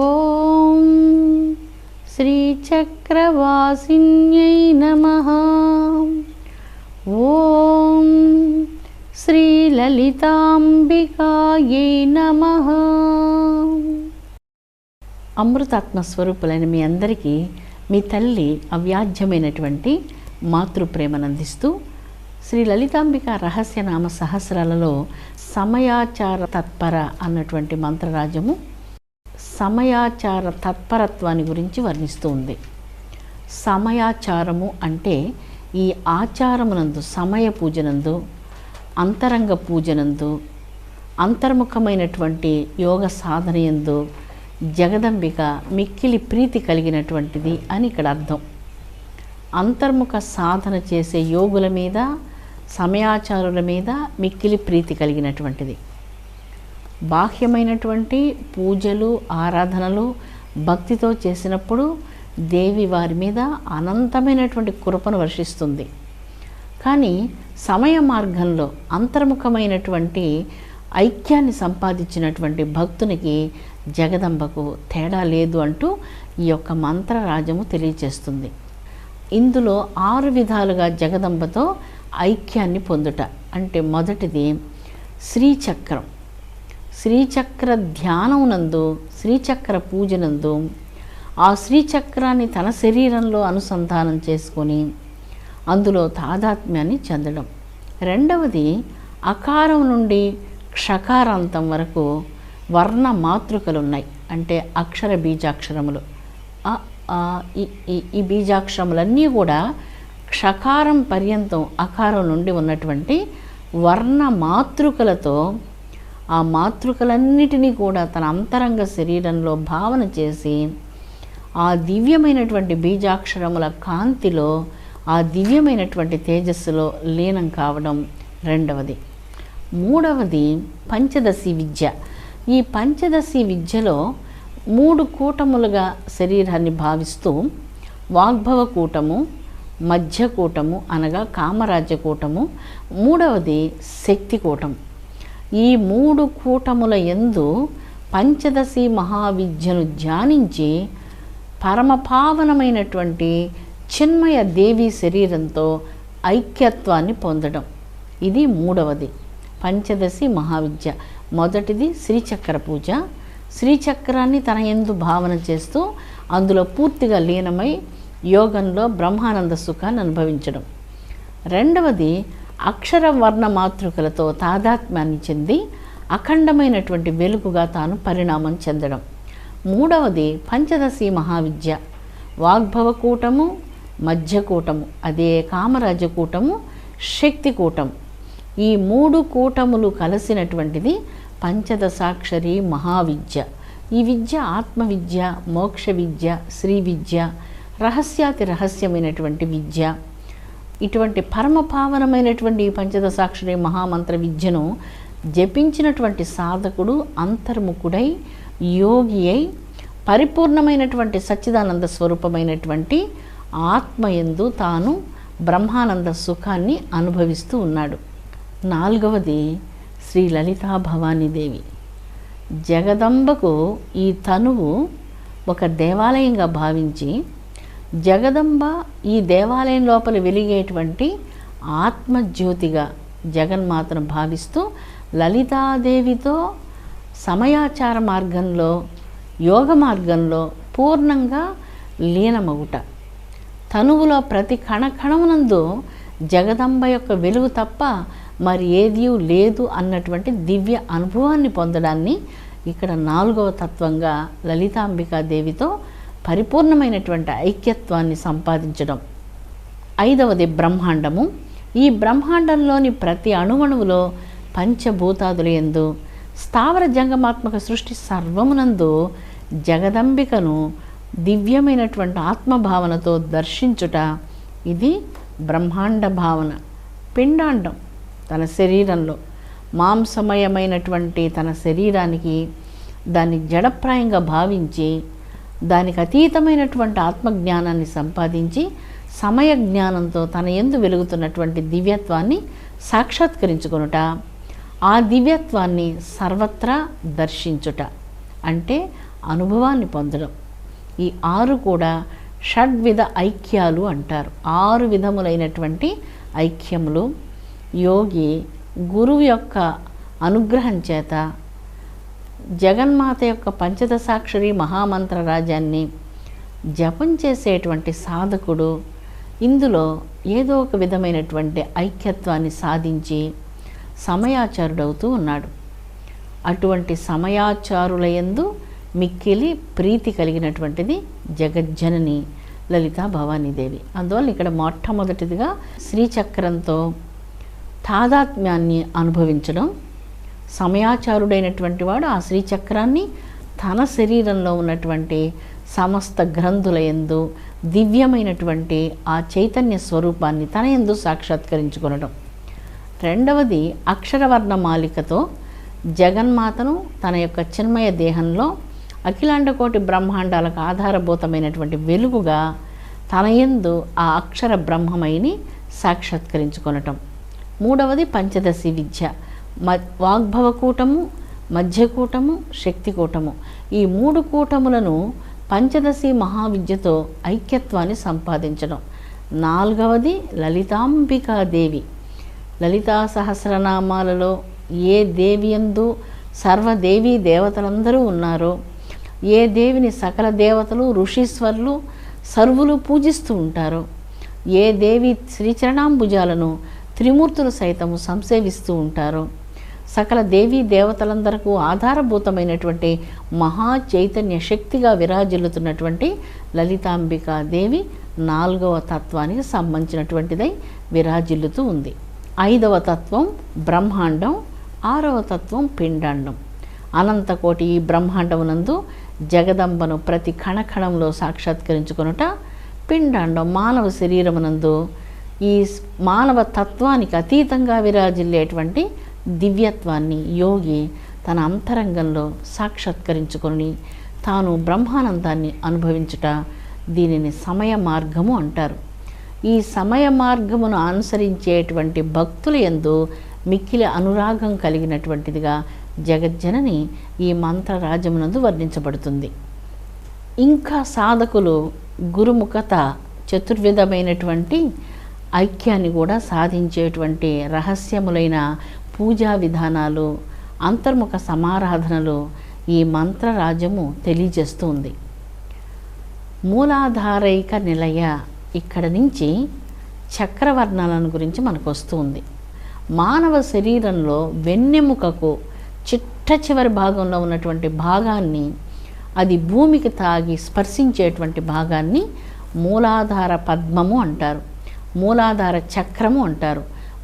ఓం శ్రీచక్రవాసిన్యై నమః. ఓం శ్రీలలితాంబికాయై నమః. అమృతాత్మ స్వరూపులైన మీ అందరికీ మీ తల్లి అవ్యాజ్యమైనటువంటి మాతృప్రేమనందిస్తూ శ్రీ లలితాంబిక రహస్యనామ సహస్రాలలో సమయాచార తత్పర అన్నటువంటి మంత్రరాజము సమయాచార తత్పరత్వాన్ని గురించి వర్ణిస్తూ ఉంది. సమయాచారము అంటే ఈ ఆచారమునందు, సమయ పూజనందు, అంతరంగ పూజనందు, అంతర్ముఖమైనటువంటి యోగ సాధనయందు జగదంబిక మిక్కిలి ప్రీతి కలిగినటువంటిది అని ఇక్కడ అర్థం. అంతర్ముఖ సాధన చేసే యోగుల మీద, సమయాచారుల మీద మిక్కిలి ప్రీతి కలిగినటువంటిది. బాహ్యమైనటువంటి పూజలు, ఆరాధనలు భక్తితో చేసినప్పుడు దేవి వారి మీద అనంతమైనటువంటి కృపను వర్షిస్తుంది. కానీ సమయ మార్గంలో అంతర్ముఖమైనటువంటి ఐక్యాన్ని సంపాదించినటువంటి భక్తునికి జగదంబకు తేడా లేదు అంటూ ఈ యొక్క మంత్రరాజము తెలియచేస్తుంది. ఇందులో 6 విధాలుగా జగదంబతో ఐక్యాన్ని పొందుట. అంటే మొదటిది శ్రీచక్రం. శ్రీచక్ర ధ్యానమునందు, శ్రీచక్ర పూజనందు ఆ శ్రీచక్రాన్ని తన శరీరంలో అనుసంధానం చేసుకొని అందులో తాదాత్మ్యాన్ని చెందడం. రెండవది అకారం నుండి క్షకారాంతం వరకు వర్ణ మాతృకలు ఉన్నాయి. అంటే అక్షర బీజాక్షరములు. ఈ బీజాక్షరములన్నీ కూడా క్షకారం పర్యంతం అకారం నుండి ఉన్నటువంటి వర్ణ మాతృకలతో ఆ మాతృకలన్నిటినీ కూడా తన అంతరంగ శరీరంలో భావన చేసి ఆ దివ్యమైనటువంటి బీజాక్షరముల కాంతిలో, ఆ దివ్యమైనటువంటి తేజస్సులో లీనం కావడం రెండవది. మూడవది పంచదశి విద్య. ఈ పంచదశి విద్యలో 3 కూటములుగా శరీరాన్ని భావిస్తూ వాగ్భవ కూటము, మధ్యకూటము అనగా కామరాజ్య కూటము, మూడవది శక్తి కూటం. ఈ 3 కూటముల యందు పంచదశి మహావిద్యను ధ్యానించి పరమపావనమైనటువంటి చిన్మయ దేవి శరీరంతో ఐక్యత్వాన్ని పొందడం. ఇది మూడవది పంచదశి మహావిద్య. మొదటిది శ్రీచక్ర పూజ. శ్రీచక్రాన్ని తన యందు భావన చేస్తూ అందులో పూర్తిగా లీనమై యోగంలో బ్రహ్మానంద సుఖాన్ని అనుభవించడం. రెండవది అక్షర వర్ణ మాతృకలతో తాదాత్మ్యాన్ని చెంది అఖండమైనటువంటి వెలుగుగా తాను పరిణామం చెందడం. మూడవది పంచదశి మహావిద్య. వాగ్భవ కూటము, మధ్యకూటము, అదే కామరాజ్య కూటము, శక్తి కూటం. ఈ 3 కూటములు కలిసినటువంటిది పంచదశాక్షరి మహావిద్య. ఈ విద్య ఆత్మవిద్య, మోక్ష విద్య, శ్రీ విద్య, రహస్యాతి రహస్యమైనటువంటి విద్య. ఇటువంటి పరమపావనమైనటువంటి పంచదశాక్షరి మహామంత్ర విద్యను జపించినటువంటి సాధకుడు అంతర్ముఖుడై, యోగి అయి, పరిపూర్ణమైనటువంటి సచ్చిదానంద స్వరూపమైనటువంటి ఆత్మయందు తాను బ్రహ్మానంద సుఖాన్ని అనుభవిస్తూ ఉన్నాడు. నాలుగవది శ్రీ లలితా భవానీదేవి. జగదంబకు ఈ తనువు ఒక దేవాలయంగా భావించి జగదంబ ఈ దేవాలయం లోపల వెలిగేటువంటి ఆత్మజ్యోతిగా జగన్మాతను భావిస్తూ లలితాదేవితో సమయాచార మార్గంలో, యోగ మార్గంలో పూర్ణంగా లీనమగుట. తనువులో ప్రతి కణకణమునందు జగదంబ యొక్క వెలుగు తప్ప మరి ఏదీ లేదు అన్నటువంటి దివ్య అనుభవాన్ని పొందడాన్ని ఇక్కడ 4వ తత్వంగా లలితాంబికాదేవితో పరిపూర్ణమైనటువంటి ఐక్యత్వాన్ని సంపాదించడం. 5వది బ్రహ్మాండము. ఈ బ్రహ్మాండంలోని ప్రతి అణువణువులో పంచభూతాదుల యందు, స్థావర జంగమాత్మక సృష్టి సర్వమునందు జగదంబికను దివ్యమైనటువంటి ఆత్మభావనతో దర్శించుట. ఇది బ్రహ్మాండ భావన. పిండాండం తన శరీరంలో మాంసమయమైనటువంటి తన శరీరానికి దాన్ని జడప్రాయంగా భావించి దానికి అతీతమైనటువంటి ఆత్మజ్ఞానాన్ని సంపాదించి సమయ జ్ఞానంతో తన యందు వెలుగుతున్నటువంటి దివ్యత్వాన్ని సాక్షాత్కరించుకొనుట, ఆ దివ్యత్వాన్ని సర్వత్రా దర్శించుట. అంటే అనుభవాన్ని పొందడం. ఈ 6 కూడా షడ్విధ ఐక్యాలు అంటారు. 6 విధములైనటువంటి ఐక్యములు యోగి గురువు యొక్క అనుగ్రహం చేత జగన్మాత యొక్క పంచదశాక్షరి మహామంత్ర రాజ్యాన్ని జపం చేసేటువంటి సాధకుడు ఇందులో ఏదో ఒక విధమైనటువంటి ఐక్యత్వాన్ని సాధించి సమయాచారుడవుతూ ఉన్నాడు. అటువంటి సమయాచారులయందు మిక్కిలి ప్రీతి కలిగినటువంటిది జగజ్జనని లలితా భవానీదేవి. అందువల్ల ఇక్కడ మొట్టమొదటిదిగా శ్రీచక్రంతో తాదాత్మ్యాన్ని అనుభవించడం. సమయాచారుడైనటువంటి వాడు ఆ శ్రీచక్రాన్ని తన శరీరంలో ఉన్నటువంటి సమస్త గ్రంథులయందు దివ్యమైనటువంటి ఆ చైతన్య స్వరూపాన్ని తన యందు సాక్షాత్కరించుకొనడం. రెండవది అక్షరవర్ణమాలికతో జగన్మాతను తన యొక్క చిన్మయ దేహంలో అఖిలాండకోటి బ్రహ్మాండాలకు ఆధారభూతమైనటువంటి వెలుగుగా తన యందు ఆ అక్షర బ్రహ్మమైని సాక్షాత్కరించుకొనటం. మూడవది పంచదశి విద్య, వాగ్భవకూటము, మధ్యకూటము, శక్తికూటము. ఈ 3 కూటములను పంచదశి మహావిద్యతో ఐక్యత్వాన్ని సంపాదించడం. నాలుగవది లలితాంబికాదేవి. లలితా సహస్రనామాలలో ఏ దేవి యందు సర్వదేవీ దేవతలందరూ ఉన్నారో, ఏ దేవిని సకల దేవతలు ఋషీశ్వరులు సర్వులు పూజిస్తూ ఉంటారో, ఏ దేవి శ్రీచరణాంబుజాలను త్రిమూర్తులు సైతము సంసేవిస్తూ ఉంటారో, సకల దేవీ దేవతలందరకు ఆధారభూతమైనటువంటి మహా చైతన్య శక్తిగా విరాజిల్లుతున్నటువంటి లలితాంబికా దేవి 4వ తత్వానికి సంబంధించినటువంటిదై విరాజిల్లుతూ ఉంది. 5వ తత్వం బ్రహ్మాండం, 6వ తత్వం పిండాండం. అనంతకోటి ఈ బ్రహ్మాండమునందు జగదంబను ప్రతి కణకణంలో సాక్షాత్కరించుకొనుట. పిండాండం మానవ శరీరమునందు ఈ మానవ తత్వానికి అతీతంగా విరాజిల్లేటువంటి దివ్యత్వాన్ని యోగి తన అంతరంగంలో సాక్షాత్కరించుకొని తాను బ్రహ్మానందాన్ని అనుభవించుట. దీనిని సమయ మార్గము అంటారు. ఈ సమయ మార్గమును అనుసరించేటువంటి భక్తుల యందు మిక్కిలి అనురాగం కలిగినటువంటిదిగా జగజ్జనని ఈ మంత్రరాజమునందు వర్ణించబడుతుంది. ఇంకా సాధకులు గురుముఖత చతుర్విధమైనటువంటి ఐక్యాన్ని కూడా సాధించేటువంటి రహస్యములైన పూజా విధానాలు, అంతర్ముఖ సమారాధనలు ఈ మంత్రరాజము తెలియజేస్తుంది. మూలాధారైక నిలయ, ఇక్కడ నుంచి చక్రవర్ణాలను గురించి మనకు వస్తుంది. మానవ శరీరంలో వెన్నెముకకు చిట్ట చివరి భాగంలో ఉన్నటువంటి భాగాన్ని, అది భూమికి తాగి స్పర్శించేటువంటి భాగాన్ని మూలాధార పద్మము అంటారు, మూలాధార చక్రము అంటారు,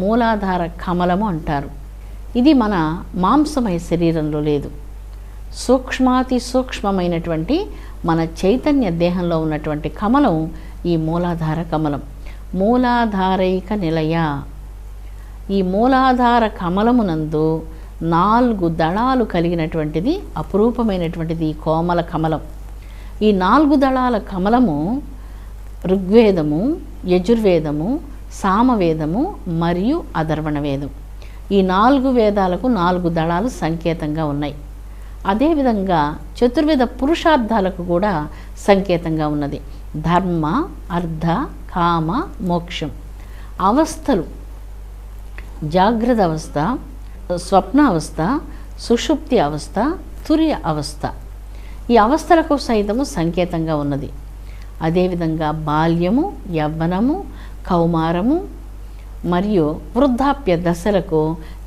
మూలాధార కమలము అంటారు. ఇది మన మాంసమయ శరీరంలో లేదు. సూక్ష్మాతి సూక్ష్మమైనటువంటి మన చైతన్య దేహంలో ఉన్నటువంటి కమలం ఈ మూలాధార కమలం. మూలాధారైక నిలయ. ఈ మూలాధార కమలమునందు 4 దళాలు కలిగినటువంటిది అపురూపమైనటువంటిది ఈ కోమల కమలం. ఈ 4 దళాల కమలము ఋగ్వేదము, యజుర్వేదము, సామవేదము మరియు అధర్వణ వేదం. ఈ 4 వేదాలకు 4 దళాలు సంకేతంగా ఉన్నాయి. అదేవిధంగా చతుర్వేద పురుషార్థాలకు కూడా సంకేతంగా ఉన్నది. ధర్మ, అర్థ, కామ, మోక్షం. అవస్థలు జాగ్రత్త అవస్థ, స్వప్నావస్థ, సుషుప్తి అవస్థ, తుర్య అవస్థ. ఈ అవస్థలకు సైతము సంకేతంగా ఉన్నది. అదేవిధంగా బాల్యము, యవ్వనము, కౌమారము మరియు వృద్ధాప్య దశలకు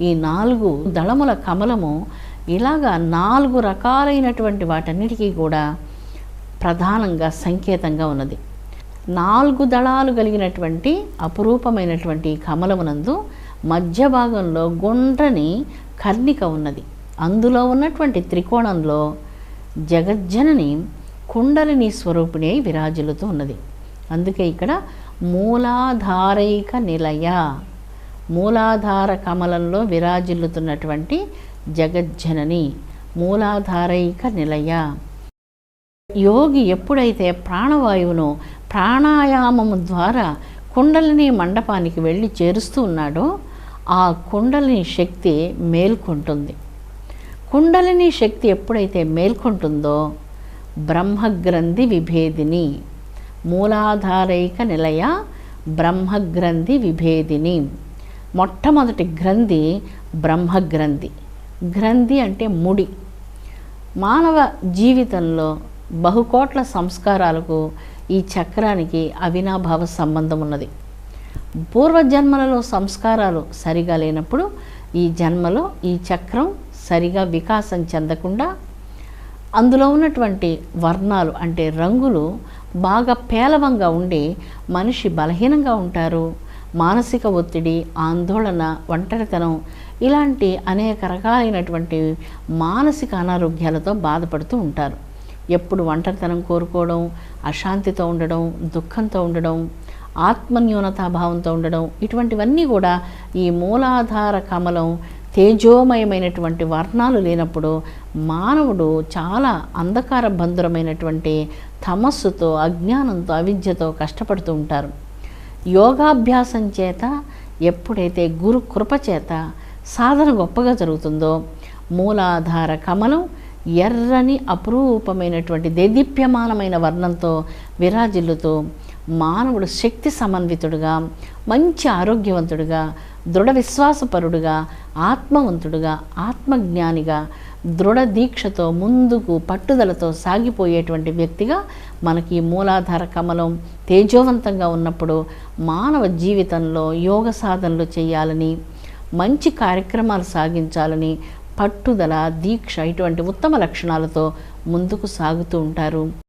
ఈ 4 దళముల కమలము ఇలాగా 4 రకాలైనటువంటి వాటన్నిటికీ కూడా ప్రధానంగా సంకేతంగా ఉన్నది. 4 దళాలు కలిగినటువంటి అపురూపమైనటువంటి కమలమునందు మధ్య భాగంలో గుండ్రని కర్ణిక ఉన్నది. అందులో ఉన్నటువంటి త్రికోణంలో జగజ్జనని కుండలిని స్వరూపిణి అయి విరాజిల్లుతూ ఉన్నది. అందుకే ఇక్కడ మూలాధారైక నిలయ, మూలాధార కమలంలో విరాజిల్లుతున్నటువంటి జగజ్జనని మూలాధారైక నిలయ. యోగి ఎప్పుడైతే ప్రాణవాయువును ప్రాణాయామము ద్వారా కుండలిని మండపానికి వెళ్ళి చేరుస్తూ ఉన్నాడో ఆ కుండలిని శక్తి మేల్కొంటుంది. కుండలిని శక్తి ఎప్పుడైతే మేల్కొంటుందో బ్రహ్మగ్రంథి విభేదిని. మూలాధారైక నిలయ బ్రహ్మగ్రంథి విభేదిని. మొట్టమొదటి గ్రంథి బ్రహ్మగ్రంథి. గ్రంథి అంటే ముడి. మానవ జీవితంలో బహుకోట్ల సంస్కారాలకు ఈ చక్రానికి అవినాభావ సంబంధం ఉన్నది. పూర్వజన్మలలో సంస్కారాలు సరిగా లేనప్పుడు ఈ జన్మలో ఈ చక్రం సరిగా వికాసం చెందకుండా అందులో ఉన్నటువంటి వర్ణాలు అంటే రంగులు బాగా పేలవంగా ఉండి మనిషి బలహీనంగా ఉంటారు. మానసిక ఒత్తిడి, ఆందోళన, ఒంటరితనం ఇలాంటి అనేక రకాలైనటువంటి మానసిక అనారోగ్యాలతో బాధపడుతూ ఉంటారు. ఎప్పుడు ఒంటరితనం కోరుకోవడం, అశాంతితో ఉండడం, దుఃఖంతో ఉండడం, ఆత్మన్యూనతాభావంతో ఉండడం, ఇటువంటివన్నీ కూడా ఈ మూలాధార కమలం తేజోమయమైనటువంటి వర్ణాలు లేనప్పుడు మానవుడు చాలా అంధకార బంధురమైనటువంటి తమస్సుతో, అజ్ఞానంతో, అవిద్యతో కష్టపడుతూ ఉంటారు. యోగాభ్యాసం చేత ఎప్పుడైతే గురు కృప చేత సాధన గొప్పగా జరుగుతుందో మూలాధార కమలం ఎర్రని అపురూపమైనటువంటి దేదీప్యమానమైన వర్ణంతో విరాజిల్లుతూ మానవుడు శక్తి సమన్వితుడుగా, మంచి ఆరోగ్యవంతుడుగా, దృఢ విశ్వాసపరుడుగా, ఆత్మవంతుడుగా, ఆత్మజ్ఞానిగా, దృఢ దీక్షతో ముందుకు పట్టుదలతో సాగిపోయేటువంటి వ్యక్తిగా మనకి మూలాధార కమలం తేజోవంతంగా ఉన్నప్పుడు మానవ జీవితంలో యోగ సాధనలు చేయాలని, మంచి కార్యక్రమాలు సాగించాలని పట్టుదల, దీక్ష ఇటువంటి ఉత్తమ లక్షణాలతో ముందుకు సాగుతూ ఉంటారు.